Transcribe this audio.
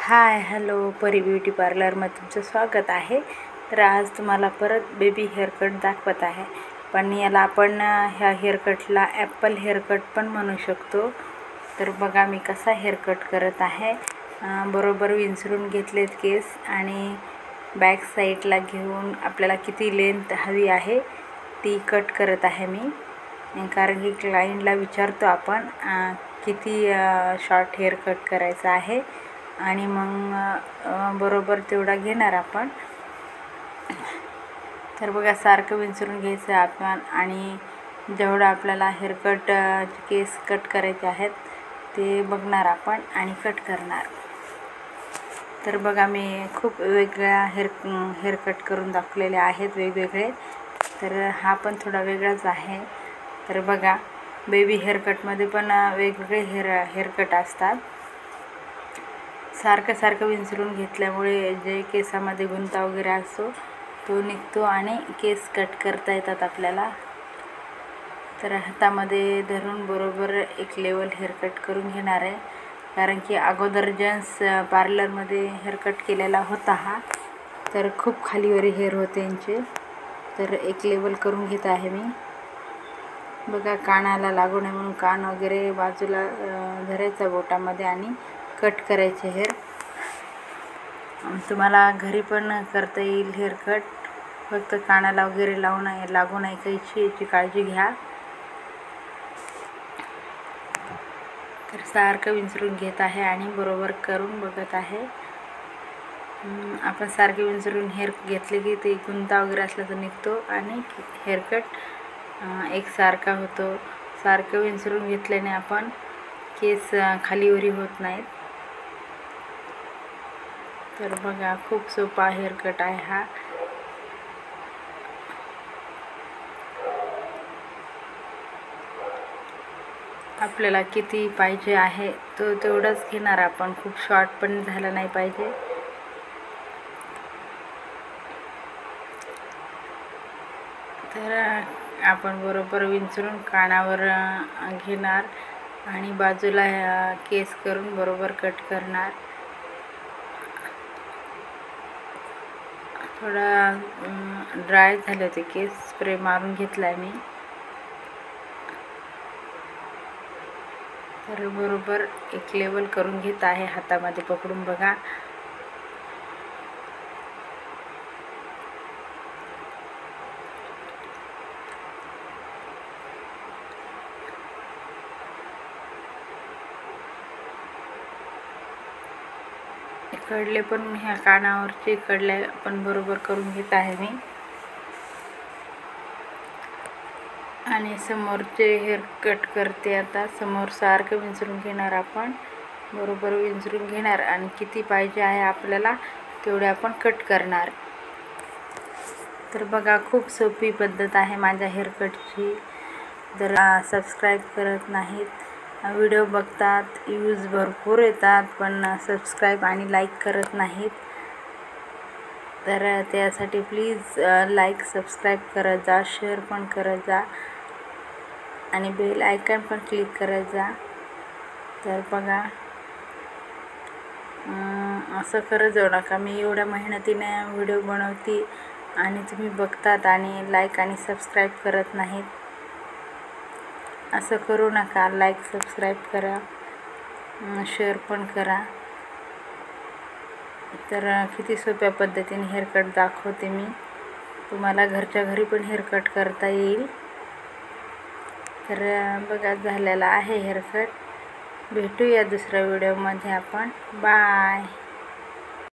Hi hello परी beauty पार्लरमध्ये तुमचं स्वागत आहे। तर आज तुम्हाला परत बेबी हेअरकट दाखवत आहे, पण याला आपण ह्या हेअरकटला ॲपल हेअरकट पण म्हणू शकतो। तर बघा मी कसा हेअरकट करत आहे। बरोबर विंचरून घेतलेत केस आणि बॅक साईडला घेऊन आपल्याला किती लेंथ हवी आहे ती कट करत आहे मी, कारण की क्लायंटला विचारतो आपण किती शॉर्ट हेअर कट करायचा आहे आणि मग बरोबर तेवढा घेणार आपण। तर बघा सारखं विंचरून घ्यायचं आपण आणि जेवढा आपल्याला हेअरकट केस कट करायचे आहेत ते बघणार आपण आणि कट करणार। तर बघा मी खूप वेगळ्या हेअरकट करून दाखवलेले आहेत वेगवेगळे, तर हा पण थोडा वेगळाच आहे। तर बघा बेबी हेअरकटमध्ये पण वेगवेगळे हेअरकट असतात। सारखं विंचरून घेतल्यामुळे जे केसामध्ये गुंता वगैरे असतो तो निघतो आणि केस कट करता येतात आपल्याला। तर हातामध्ये धरून बरोबर एक लेवल हेअरकट करून घेणार आहे, कारण की अगोदर जेंट्स पार्लरमध्ये हेअरकट केलेला होता हा, तर खूप खालीवर हेअर होते यांचे। तर एक लेवल करून घेत आहे मी। बघा कानाला लागू नये म्हणून कान वगैरे बाजूला धरायचा बोटामध्ये आणि कट करायचे हेअर। तुम्हाला घरी पण करता येईल हेअरकट, फक्त कानाला वगैरे लागू नये कैची, याची काळजी घ्या। तर सारखं विंचरून घेत आहे आणि बरोबर करून बघत आहे। आपण सारखे विंचरून हेअर घेतले की ते गुंता वगैरे असला तर निघतो आणि हेअरकट एकसारखा होतो। सारखं विंचरून घेतल्याने आपण केस खालीवरी होत नाहीत। तर बघा खूप सोपा हेअरकट आहे हा। आपल्याला किती पाहिजे आहे तो तेवढंच घेणार आपण, खूप शॉर्ट पण झाला नाही पाहिजे। तर आपण बरोबर विंचरून कानावर घेणार आणि बाजूला केस करून बरोबर कट करणार। थोडा ड्राय झाले होते केस, स्प्रे मारून घेतलाय मी। तर बरोबर एक लेवल करून घेत आहे हातामध्ये पकडून बघा। कडले पण ह्या कानावरचे कडले पण बरोबर करून घेत आहे मी आणि समोरचे हेअर कट करते आता। समोर सारखं विंचरून घेणार आपण, बरोबर विंचरून घेणार आणि किती पाहिजे आहे आपल्याला तेवढे आपण कट करणार। तर बघा खूप सोपी पद्धत आहे माझ्या हेअरकटची। जर सबस्क्राईब करत नाहीत, व्हिडिओ बघतात, व्ह्यूज भरपूर येतात, पण सबस्क्राईब आणि लाईक करत नाहीत, तर त्यासाठी प्लीज लाईक सबस्क्राईब करत जा, शेअर पण करत जा आणि बेल आयकॉन पण क्लिक करत जा। तर बघा असं करत जाऊ नका, मी एवढ्या मेहनतीने व्हिडिओ बनवते आणि तुम्ही बघतात आणि लाईक आणि सबस्क्राईब करत नाहीत। असं करू नका, लाईक सबस्क्राईब करा, शेअर पण करा। तर किती सोप्या पद्धतीने हेअरकट दाखवते मी, तुम्हाला घरच्या घरी पण हेअरकट करता येईल। तर बघा झालेला आहे हेअरकट। भेटूया दुसऱ्या व्हिडिओमध्ये आपण, बाय।